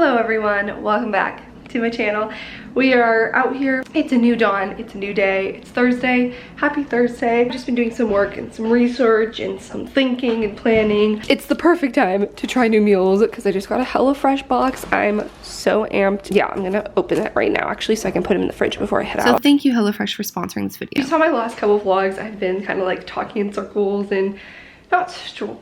Hello everyone, welcome back to my channel. We are out here. It's a new dawn, it's a new day, it's Thursday. Happy Thursday. I've just been doing some work and some research and some thinking and planning. It's the perfect time to try new meals because I just got a HelloFresh box. I'm so amped. Yeah, I'm gonna open it right now actually so I can put them in the fridge before I head out. So thank you HelloFresh for sponsoring this video. You saw my last couple of vlogs. I've been kind of like talking in circles and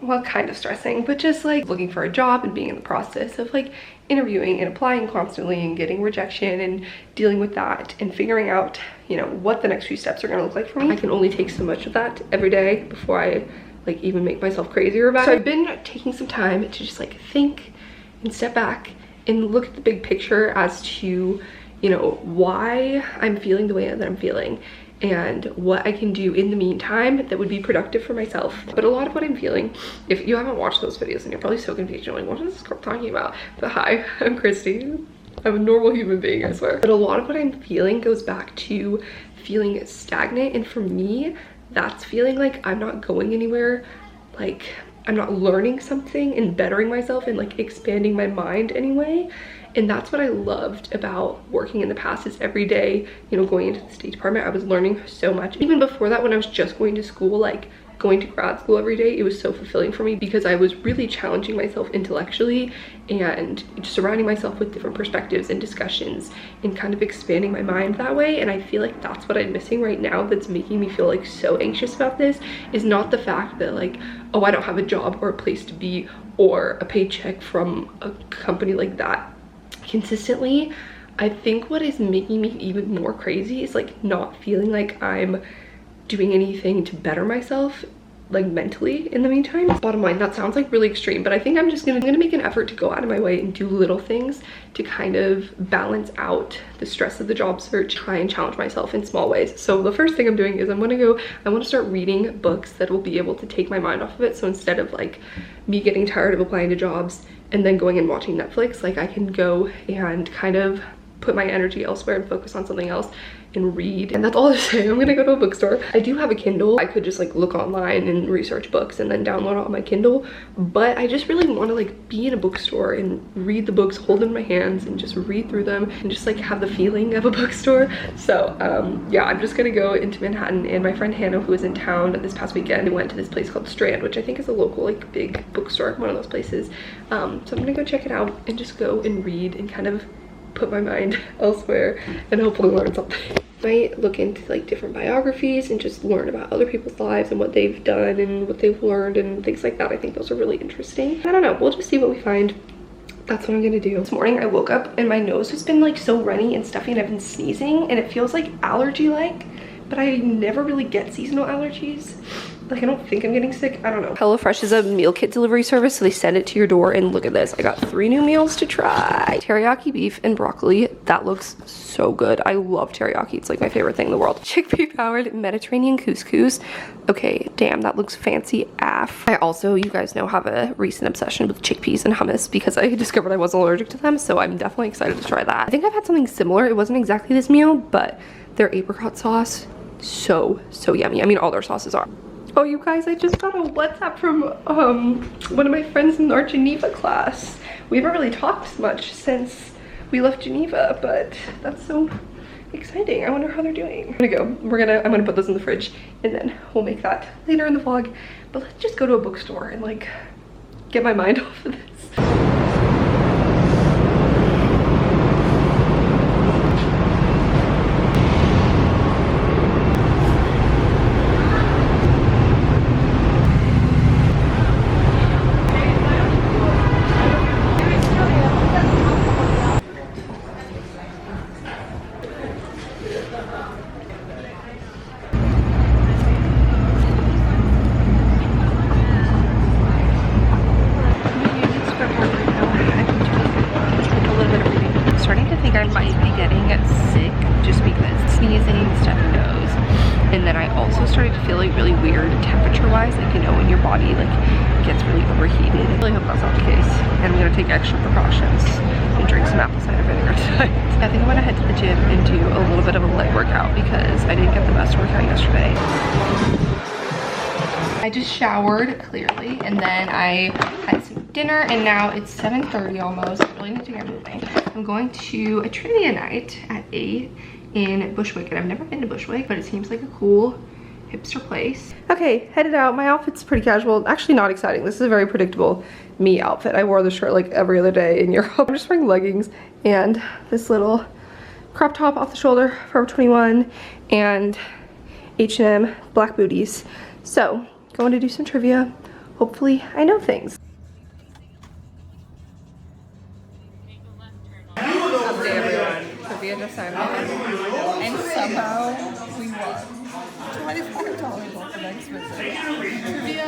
well, kind of stressing, but just like looking for a job and being in the process of like interviewing and applying constantly and getting rejection and dealing with that and figuring out, you know, what the next few steps are going to look like for me. I can only take so much of that every day before I like even make myself crazier about it. So I've been taking some time to just like think and step back and look at the big picture as to, you know, why I'm feeling the way that I'm feeling and what I can do in the meantime that would be productive for myself. But a lot of what I'm feeling, if you haven't watched those videos and you're probably so confused, you're like, what is this girl talking about? But hi, I'm Kristee. I'm a normal human being, I swear. But a lot of what I'm feeling goes back to feeling stagnant, and for me, that's feeling like I'm not going anywhere, like I'm not learning something and bettering myself and like expanding my mind anyway. And that's what I loved about working in the past, is every day, you know, going into the State Department, I was learning so much. Even before that, when I was just going to school, like going to grad school every day, it was so fulfilling for me because I was really challenging myself intellectually and just surrounding myself with different perspectives and discussions and kind of expanding my mind that way. And I feel like that's what I'm missing right now that's making me feel like so anxious about this, is not the fact that like, oh, I don't have a job or a place to be or a paycheck from a company like that consistently. I think what is making me even more crazy is like not feeling like I'm doing anything to better myself like mentally in the meantime. Bottom line, that sounds like really extreme, but I think I'm gonna make an effort to go out of my way and do little things to kind of balance out the stress of the job search, try and challenge myself in small ways. So the first thing I'm doing is I want to start reading books that will be able to take my mind off of it. So instead of like me getting tired of applying to jobs and then going and watching Netflix, like I can go and kind of put my energy elsewhere and focus on something else and read. And that's all to say, I'm gonna go to a bookstore. I do have a Kindle. I could just like look online and research books and then download it on my Kindle, but I just really want to like be in a bookstore and read the books, hold them in my hands and just read through them and just like have the feeling of a bookstore. So yeah, I'm just gonna go into Manhattan, and my friend Hannah, who was in town this past weekend, we went to this place called Strand, which I think is a local like big bookstore, one of those places. So I'm gonna go check it out and just go and read and kind of put my mind elsewhere and hopefully learn something. I might look into like different biographies and just learn about other people's lives and what they've done and what they've learned and things like that. I think those are really interesting. I don't know, we'll just see what we find. That's what I'm gonna do. This morning I woke up and my nose has been like so runny and stuffy and I've been sneezing and it feels like allergy-like, but I never really get seasonal allergies. Like, I don't think I'm getting sick. I don't know. HelloFresh is a meal kit delivery service, so they send it to your door, and look at this. I got 3 new meals to try. Teriyaki beef and broccoli. That looks so good. I love teriyaki. It's like my favorite thing in the world. Chickpea powered Mediterranean couscous. Okay, damn, that looks fancy AF. I also, you guys know, have a recent obsession with chickpeas and hummus because I discovered I wasn't allergic to them, so I'm definitely excited to try that. I think I've had something similar. It wasn't exactly this meal, but their apricot sauce, so yummy. I mean, all their sauces are. Oh, you guys, I just got a WhatsApp from one of my friends in our Geneva class. We haven't really talked much since we left Geneva, but that's so exciting. I wonder how they're doing. I'm gonna put this in the fridge and then we'll make that later in the vlog. But let's just go to a bookstore and like get my mind off of this. I might be getting sick just because sneezing, stuffy nose, and then I also started to feel like really weird temperature wise, like, you know, when your body like gets really overheated. I really hope that's not the case, and I'm gonna take extra precautions and drink some apple cider vinegar tonight. I think I'm gonna head to the gym and do a little bit of a leg workout because I didn't get the best workout yesterday. I just showered clearly, and then I had some dinner and now it's 7:30 almost. I really need to get moving. I'm going to a trivia night at 8 in Bushwick, and I've never been to Bushwick, but it seems like a cool hipster place. Okay, headed out. My outfit's pretty casual. Actually not exciting. This is a very predictable me outfit. I wore this shirt like every other day in Europe. I'm just wearing leggings and this little crop top off the shoulder, Forever 21, and H&M black booties. So, going to do some trivia. Hopefully I know things. Update everyone. Trivia just ended, and somehow we won $25 off the next visit. Trivia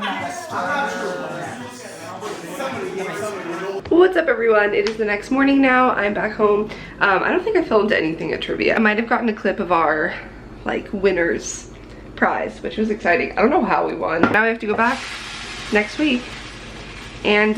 master. What's up everyone? It is the next morning now. I'm back home. I don't think I filmed anything at trivia. I might have gotten a clip of our like winners prize, which was exciting. I don't know how we won. Now I have to go back next week and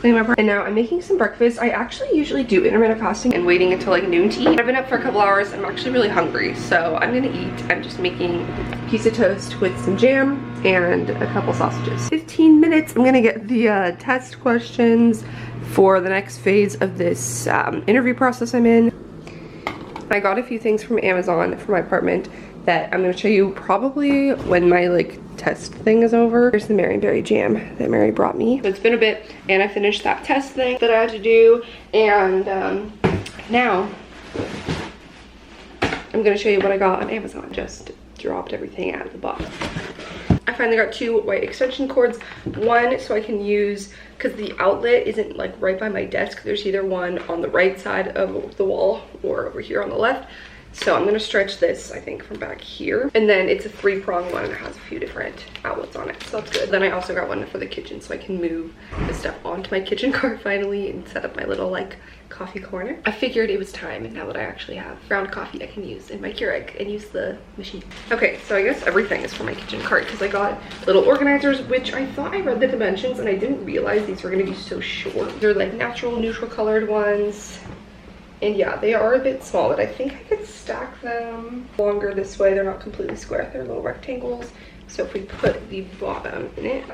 clean my part. And now I'm making some breakfast. I actually usually do intermittent fasting and waiting until like noon to eat. I've been up for a couple hours. I'm actually really hungry, so I'm gonna eat. I'm just making a piece of toast with some jam and a couple sausages. 15 minutes. I'm gonna get the test questions for the next phase of this interview process I'm in. I got a few things from Amazon for my apartment that I'm gonna show you probably when my like test thing is over. Here's the Marionberry jam that Mary brought me. So it's been a bit, and I finished that test thing that I had to do, and now I'm gonna show you what I got on Amazon. Just dropped everything out of the box. I finally got 2 white extension cords. One so I can use, because the outlet isn't like right by my desk. There's either one on the right side of the wall or over here on the left. So I'm gonna stretch this, I think, from back here. And then it's a 3-prong one and it has a few different outlets on it, so that's good. Then I also got one for the kitchen so I can move the stuff onto my kitchen cart finally and set up my little like coffee corner. I figured it was time, and now that I actually have ground coffee I can use in my Keurig and use the machine. Okay, so I guess everything is for my kitchen cart because I got little organizers, which I thought I read the dimensions and I didn't realize these were gonna be so short. They're like natural neutral colored ones. And yeah, they are a bit small, but I think I could stack them longer this way. They're not completely square, they're little rectangles. So if we put the bottom in it,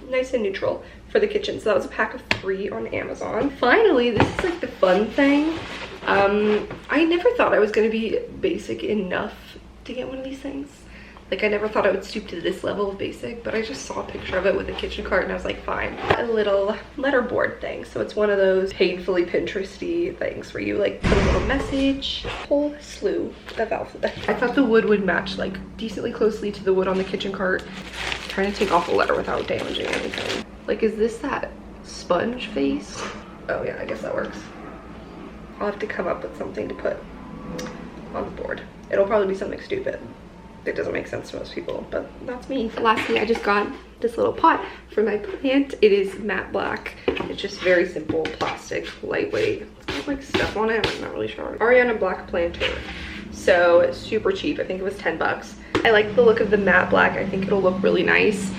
nice and neutral for the kitchen. So that was a pack of 3 on Amazon. Finally, this is like the fun thing. I never thought I was gonna be basic enough to get one of these things. Like I never thought I would stoop to this level of basic, but I just saw a picture of it with a kitchen cart and I was like, fine. A little letterboard thing. So it's one of those painfully Pinteresty things where you like put a little message, whole slew of alphabet. I thought the wood would match like decently closely to the wood on the kitchen cart. I'm trying to take off the letter without damaging anything. Like, is this that sponge face? Oh yeah, I guess that works. I'll have to come up with something to put on the board. It'll probably be something stupid. It doesn't make sense to most people, but that's me. Lastly, I just got this little pot for my plant. It is matte black. It's just very simple, plastic, lightweight. It's got like stuff on it, I'm not really sure. Ariana black planter. So it's super cheap. I think it was 10 bucks. I like the look of the matte black. I think it'll look really nice.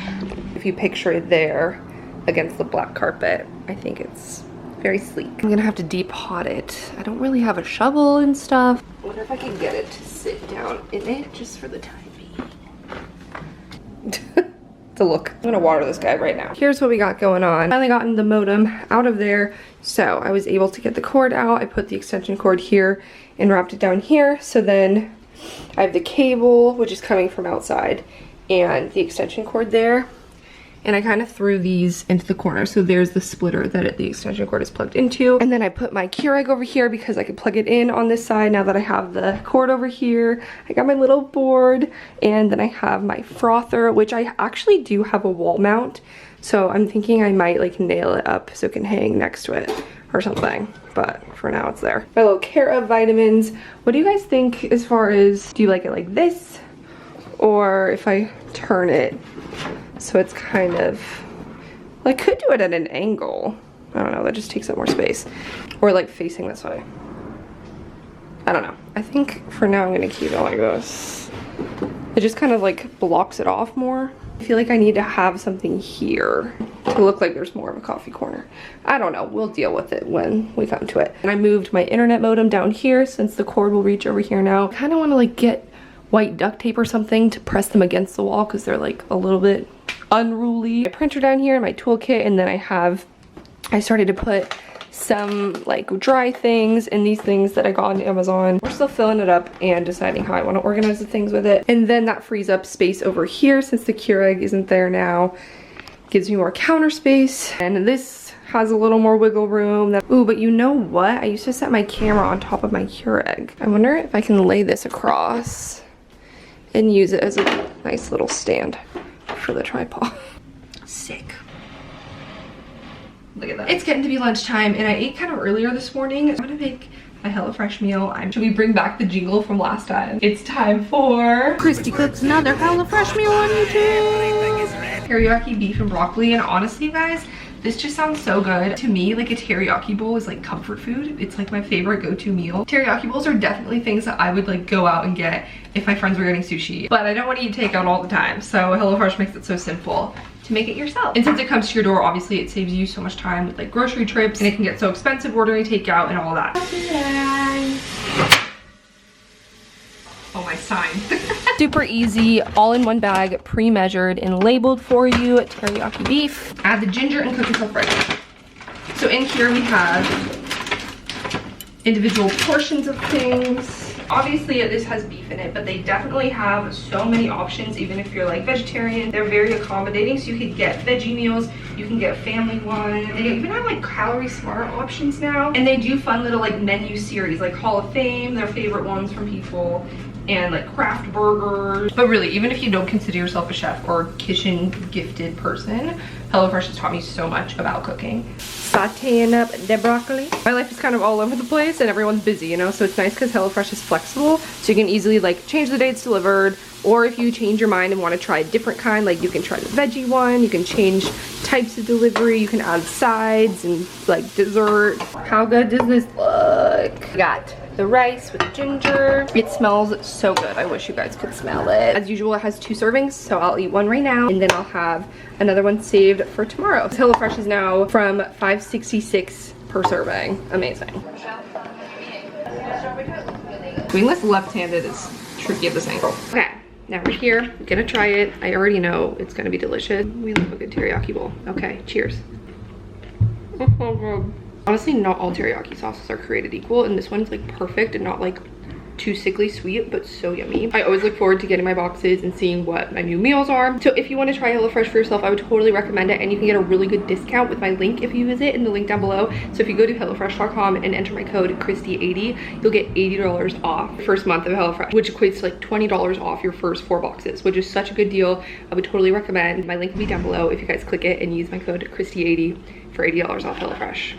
If you picture it there against the black carpet, I think it's very sleek. I'm gonna have to depot it. I don't really have a shovel and stuff. I wonder if I can get it to sit down in it just for the time being. To look. I'm gonna water this guy right now. Here's what we got going on. Finally gotten the modem out of there, so I was able to get the cord out. I put the extension cord here and wrapped it down here. So then I have the cable, which is coming from outside, and the extension cord there. And I kind of threw these into the corner. So there's the splitter that the extension cord is plugged into. And then I put my Keurig over here because I could plug it in on this side now that I have the cord over here. I got my little board, and then I have my frother, which I actually do have a wall mount. So I'm thinking I might like nail it up so it can hang next to it or something. But for now it's there. My little Cara vitamins. What do you guys think as far as, do you like it like this? Or if I turn it so it's kind of, well, I could do it at an angle. I don't know, that just takes up more space. Or like facing this way. I don't know. I think for now I'm gonna keep it like this. It just kind of like blocks it off more. I feel like I need to have something here to look like there's more of a coffee corner. I don't know, we'll deal with it when we come to it. And I moved my internet modem down here since the cord will reach over here now. I kind of want to like get white duct tape or something to press them against the wall because they're like a little bit unruly. My printer down here, my toolkit, and then I started to put some like dry things and these things that I got on Amazon. We're still filling it up and deciding how I want to organize the things with it. And then that frees up space over here since the Keurig isn't there now. Gives me more counter space. And this has a little more wiggle room. Ooh, but you know what? I used to set my camera on top of my Keurig. I wonder if I can lay this across and use it as a nice little stand for the tripod. Sick. Look at that. It's getting to be lunchtime and I ate kind of earlier this morning. I'm gonna make a HelloFresh meal. Should we bring back the jingle from last time? It's time for Kristee cooks another HelloFresh meal on YouTube. Teriyaki beef and broccoli, and honestly you guys, this just sounds so good. To me, like a teriyaki bowl is like comfort food. It's like my favorite go-to meal. Teriyaki bowls are definitely things that I would like go out and get if my friends were getting sushi. But I don't want to eat takeout all the time, so HelloFresh makes it so simple to make it yourself. And since it comes to your door, obviously it saves you so much time with like grocery trips, and it can get so expensive ordering takeout and all that. Oh, my sign. Super easy, all in one bag, pre-measured and labeled for you. Teriyaki beef. Add the ginger and cook until fresh. So in here we have individual portions of things. Obviously this has beef in it, but they definitely have so many options. Even if you're like vegetarian, they're very accommodating. So you could get veggie meals, you can get family one. They even have like calorie smart options now. And they do fun little like menu series, like Hall of Fame, their favorite ones from people, and like craft burgers. But really, even if you don't consider yourself a chef or kitchen gifted person, HelloFresh has taught me so much about cooking. Sauteing up the broccoli. My life is kind of all over the place and everyone's busy, you know, so it's nice because HelloFresh is flexible, so you can easily like change the day it's delivered, or if you change your mind and want to try a different kind, like you can try the veggie one, you can change types of delivery, you can add sides and like dessert. How good does this look? I got the rice with ginger. It smells so good. I wish you guys could smell it. As usual, it has 2 servings, so I'll eat one right now and then I'll have another one saved for tomorrow. HelloFresh is now from $5.66 per serving. Amazing. Doing this left-handed is tricky at this angle. Okay, now we're here. I'm gonna try it. I already know it's gonna be delicious. We love a good teriyaki bowl. Okay, cheers. Honestly, not all teriyaki sauces are created equal, and this one's like perfect and not like too sickly sweet, but so yummy. I always look forward to getting my boxes and seeing what my new meals are. So if you want to try HelloFresh for yourself, I would totally recommend it, and you can get a really good discount with my link if you visit in the link down below. So if you go to HelloFresh.com and enter my code Kristee80, you'll get $80 off the first month of HelloFresh, which equates to like $20 off your first 4 boxes, which is such a good deal. I would totally recommend. My link will be down below if you guys click it and use my code Kristee80 for $80 off HelloFresh.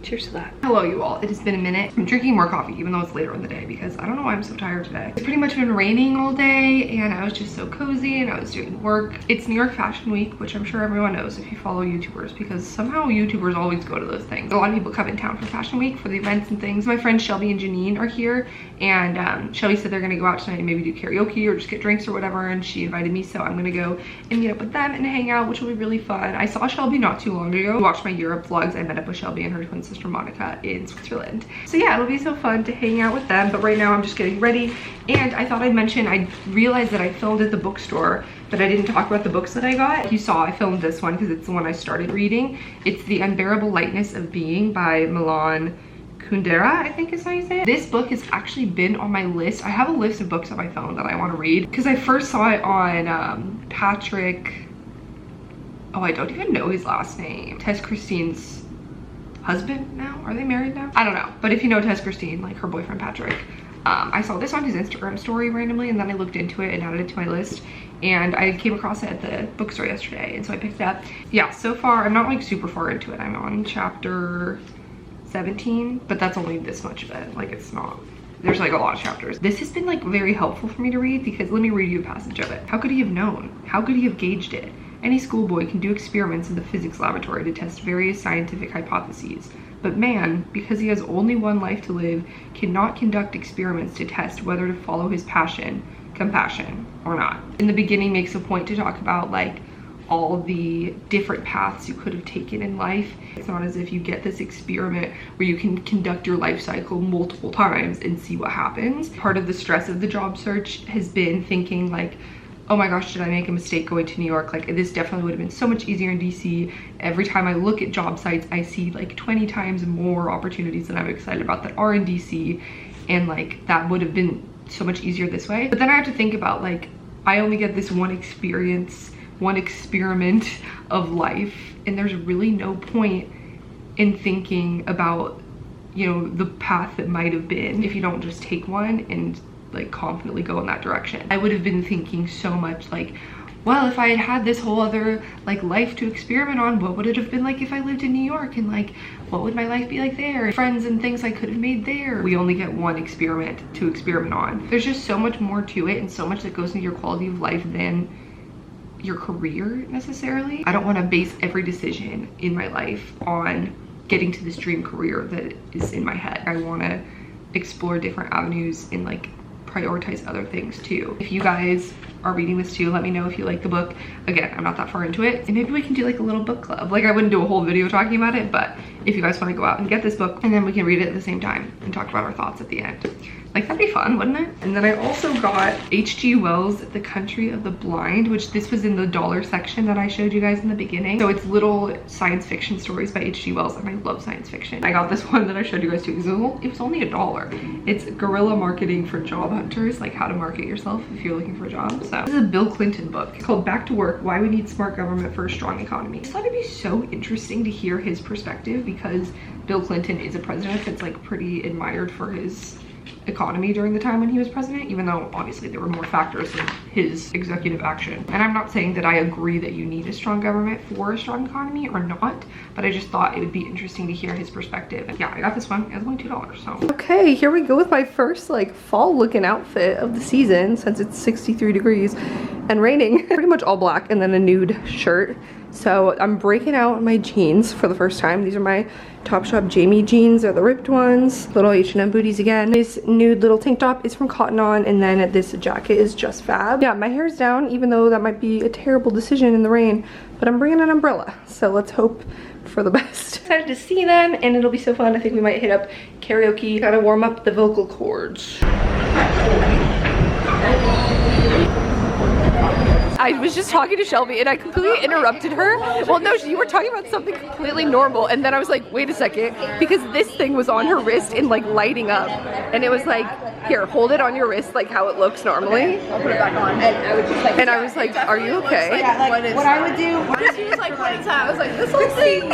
Cheers to that. Hello you all, it has been a minute. I'm drinking more coffee even though it's later in the day because I don't know why I'm so tired today. It's pretty much been raining all day and I was just so cozy and I was doing work. It's New York Fashion Week, which I'm sure everyone knows if you follow YouTubers, because somehow YouTubers always go to those things. A lot of people come in town for Fashion Week for the events and things. My friends Shelby and Janine are here, and Shelby said they're gonna go out tonight and maybe do karaoke or just get drinks or whatever, and she invited me, so I'm gonna go and meet up with them and hang out, which will be really fun. I saw Shelby not too long ago. I watched my Europe vlogs. I met up with Shelby and her twin sister Monica in Switzerland. So yeah, it'll be so fun to hang out with them, but right now I'm just getting ready. And I thought I'd mention, I realized that I filmed at the bookstore, but I didn't talk about the books that I got. You saw I filmed this one because it's the one I started reading. It's The Unbearable Lightness of Being by Milan Kundera, I think is how you say it. This book has actually been on my list. I have a list of books on my phone that I want to read because I first saw it on Patrick, oh, I don't even know his last name. Tess Christine's husband now? Are they married now? I don't know. But if you know Tess Christine, like her boyfriend Patrick, I saw this on his Instagram story randomly, and then I looked into it and added it to my list, and I came across it at the bookstore yesterday, and so I picked it up. Yeah, so far I'm not like super far into it. I'm on chapter 17, but that's only this much of it. Like, it's not, there's like a lot of chapters. This has been like very helpful for me to read because let me read you a passage of it. How could he have known? How could he have gauged it? Any schoolboy can do experiments in the physics laboratory to test various scientific hypotheses. But man, because he has only one life to live, cannot conduct experiments to test whether to follow his passion, compassion, or not. In the beginning, makes a point to talk about like all the different paths you could have taken in life. It's not as if you get this experiment where you can conduct your life cycle multiple times and see what happens. Part of the stress of the job search has been thinking like, oh my gosh, did I make a mistake going to New York? Like, this definitely would have been so much easier in DC. Every time I look at job sites, I see like 20 times more opportunities that I'm excited about that are in DC, and like that would have been so much easier this way. But then I have to think about, like, I only get this one experience, one experiment of life, and there's really no point in thinking about, you know, the path that might have been if you don't just take one and like confidently go in that direction. I would have been thinking so much like, well, if I had had this whole other like life to experiment on, what would it have been like if I lived in New York, and like what would my life be like there, friends and things I could have made there. We only get one experiment to experiment on. There's just so much more to it, and so much that goes into your quality of life than your career necessarily. I don't want to base every decision in my life on getting to this dream career that is in my head. I want to explore different avenues and like prioritize other things too. If you guys are reading this too, let me know if you like the book. Again, I'm not that far into it, and maybe we can do like a little book club. Like, I wouldn't do a whole video talking about it, but if you guys want to go out and get this book, and then we can read it at the same time and talk about our thoughts at the end. Like, that'd be fun, wouldn't it? And then I also got H.G. Wells' The Country of the Blind, which this was in the dollar section that I showed you guys in the beginning. So it's little science fiction stories by H.G. Wells, and I love science fiction. I got this one that I showed you guys too, because it was only $1. It's guerrilla marketing for job hunters, like how to market yourself if you're looking for a job. So this is a Bill Clinton book. It's called Back to Work: Why We Need Smart Government for a Strong Economy. I thought it'd be so interesting to hear his perspective, because Bill Clinton is a president that's like pretty admired for his economy during the time when he was president, even though obviously there were more factors in his executive action. And I'm not saying that I agree that you need a strong government for a strong economy or not, but I just thought it would be interesting to hear his perspective. And yeah, I got this one. It was only $2, so. Okay, here we go with my first like fall looking outfit of the season, since it's 63 degrees and raining. Pretty much all black, and then a nude shirt. So I'm breaking out my jeans for the first time. These are my Topshop Jamie jeans. They're the ripped ones. Little H&M booties again. This nude little tank top is from Cotton On, and then this jacket is just fab. Yeah, my hair's down, even though that might be a terrible decision in the rain, but I'm bringing an umbrella, so let's hope for the best. Excited to see them, and it'll be so fun. I think we might hit up karaoke. Gotta warm up the vocal cords. I was just talking to Shelby and I completely interrupted her. Well, no, you were talking about something completely normal, and then I was like, wait a second, because this thing was on her wrist and like lighting up, and it was like, here, hold it on your wrist like how it looks normally. I'll put it back on. And I would just like, and I was like, are you okay? Yeah, like, what I would do, she was like, what is that? I was like, this whole thing.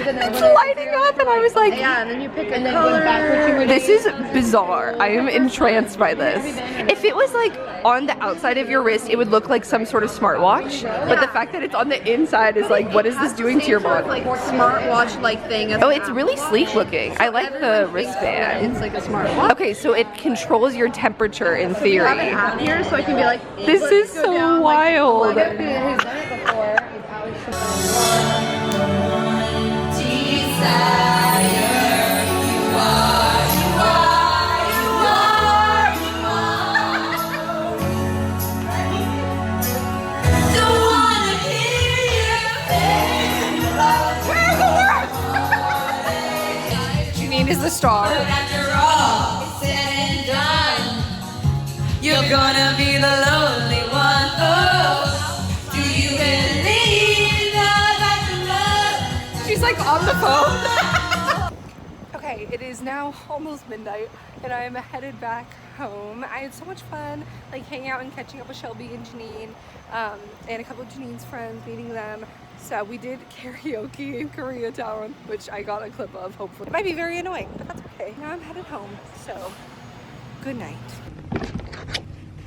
It's lighting up, and I was like, yeah, and then you pick a color. This is bizarre. I am entranced by this. If it was like on the outside of your wrist, it would look like some sort of smartwatch, but the fact that it's on the inside is like, what is this doing to your body? Like smartwatch like thing. Oh, it's really sleek looking. I like the wristband. It's like a smartwatch. Okay, so it controls your temperature in theory. I have it here, so I can be like, this is so wild. He's done it before. Janine is the star. After all is said and done, you're gonna be the lonely one. Oh, do you believe that? She's like on the phone. Okay, it is now almost midnight, and I am headed back home. I had so much fun, like hanging out and catching up with Shelby and Janine, and a couple of Janine's friends, meeting them. So we did karaoke in Koreatown, which I got a clip of, hopefully. It might be very annoying, but that's okay. Now I'm headed home, so good night.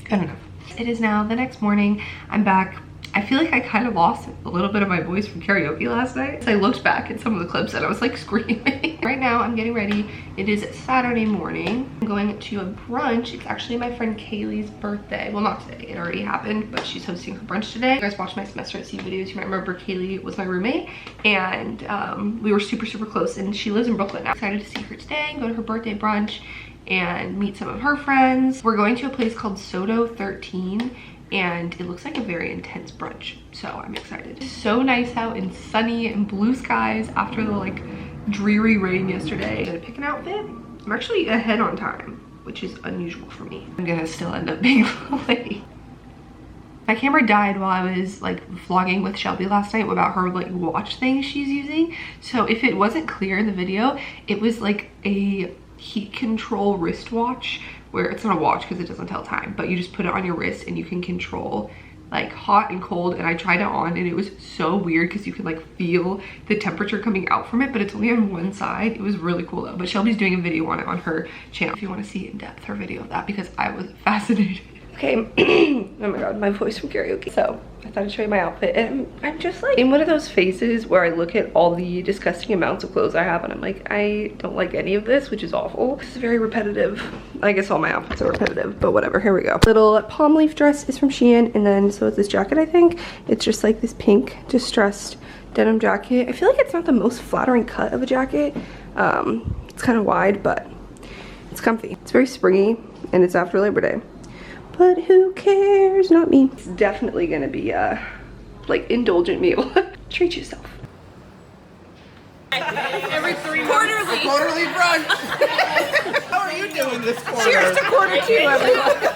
Good enough. It is now the next morning. I'm back. I feel like I kind of lost a little bit of my voice from karaoke last night. So I looked back at some of the clips and I was like screaming. Right now I'm getting ready. It is Saturday morning. I'm going to a brunch. It's actually my friend Kaylee's birthday. Well, not today, it already happened, but she's hosting her brunch today. You guys watched my semester at sea videos. You might remember Kaylee was my roommate, and we were super close, and she lives in Brooklyn now. Excited to see her today and go to her birthday brunch and meet some of her friends. We're going to a place called Soto 13, and it looks like a very intense brunch, so I'm excited. It's so nice out and sunny and blue skies after the like dreary rain yesterday. I'm gonna pick an outfit. I'm actually ahead on time, which is unusual for me. I'm gonna still end up being late. My camera died while I was like vlogging with Shelby last night about her like watch thing she's using. So if it wasn't clear in the video, it was like a heat control wristwatch, where it's not a watch because it doesn't tell time, but you just put it on your wrist and you can control like hot and cold. And I tried it on and it was so weird because you can like feel the temperature coming out from it, but it's only on one side. It was really cool though. But Shelby's doing a video on it on her channel if you want to see in depth her video of that, because I was fascinated. Okay, oh my god, my voice from karaoke. So I thought I'd show you my outfit, and I'm just like in one of those phases where I look at all the disgusting amounts of clothes I have and I'm like, I don't like any of this, which is awful. This is very repetitive. I guess all my outfits are repetitive, but whatever, here we go. Little palm leaf dress is from Shein, and then so is this jacket, I think. It's just like this pink distressed denim jacket. I feel like it's not the most flattering cut of a jacket. It's kind of wide, but it's comfy. It's very springy, and it's after Labor Day. But who cares? Not me. It's definitely gonna be a like indulgent meal. Treat yourself. Every 3 quarterly. Quarterly brunch. How are you doing this quarter? Cheers to quarter 2, everyone.